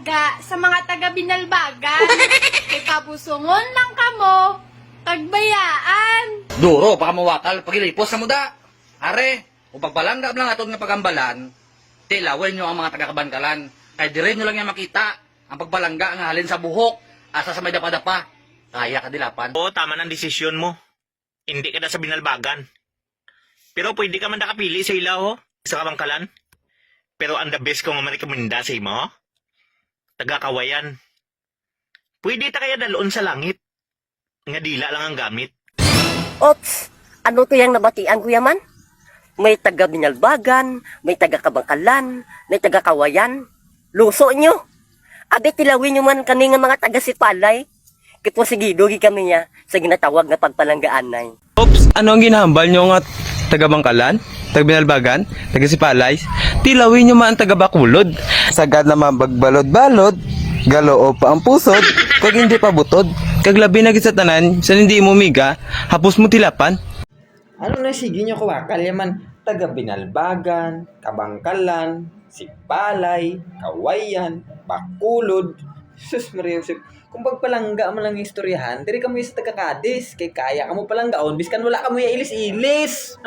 pagpalangga sa mga taga-Binalbagan. Kay kabusungon lang kamo, tagbayaan. Duro, baka mawakal, pagilipos sa muda. Are, kung pagbalangga lang atong nga pagambalan, tilawin nyo ang mga taga-Kabangkalan. Kaya di rin nyo lang yan makita ang pagbalangga nga halin sa buhok, asa sa may dapa-dapa. Kaya kadilapan. Oo, tama ng desisyon mo. Hindi ka na sa Binalbagan. Pero pwede ka man nakapili sa ilaw, sa Kabangkalan. Pero ang the best ko nga manikamenda sa imo, taga-Kawayan. Pwede ta kaya daloon sa langit. Nga dila lang ang gamit. Ops, ano to yung nabatian, Kuya Man? May taga-Binalbagan, may taga-Kabangkalan, may taga-Kawayan. Luso nyo. Abi tilawin nyo man kani nga mga taga-Sipalay. Kitwa sigidogi kami niya sa ginatawag na pagpalanggaan nay. Ops, ano ang ginahambal nyo nga taga-Bangkalan, taga-Binalbagan, taga-Sipalay? Tilawin nyo man ang taga-Bakulod. Sagad naman bagbalod-balod, galoo pa ang pusod, kag hindi pa butod. Kag labi na gid sa tanan, sa hindi mo miga, hapos mo tilapan. Ano na sige nyo kawakal yaman? Taga Binalbagan, Kabangkalan, Sipalay, Kawayan, Bakulod. Sus Maria Josep, kung pagpalangga mo lang yung istoryahan, diri kamo sa taga-Kadis, kay kaya kamo palanggaon, biskan wala kamo ilis-ilis.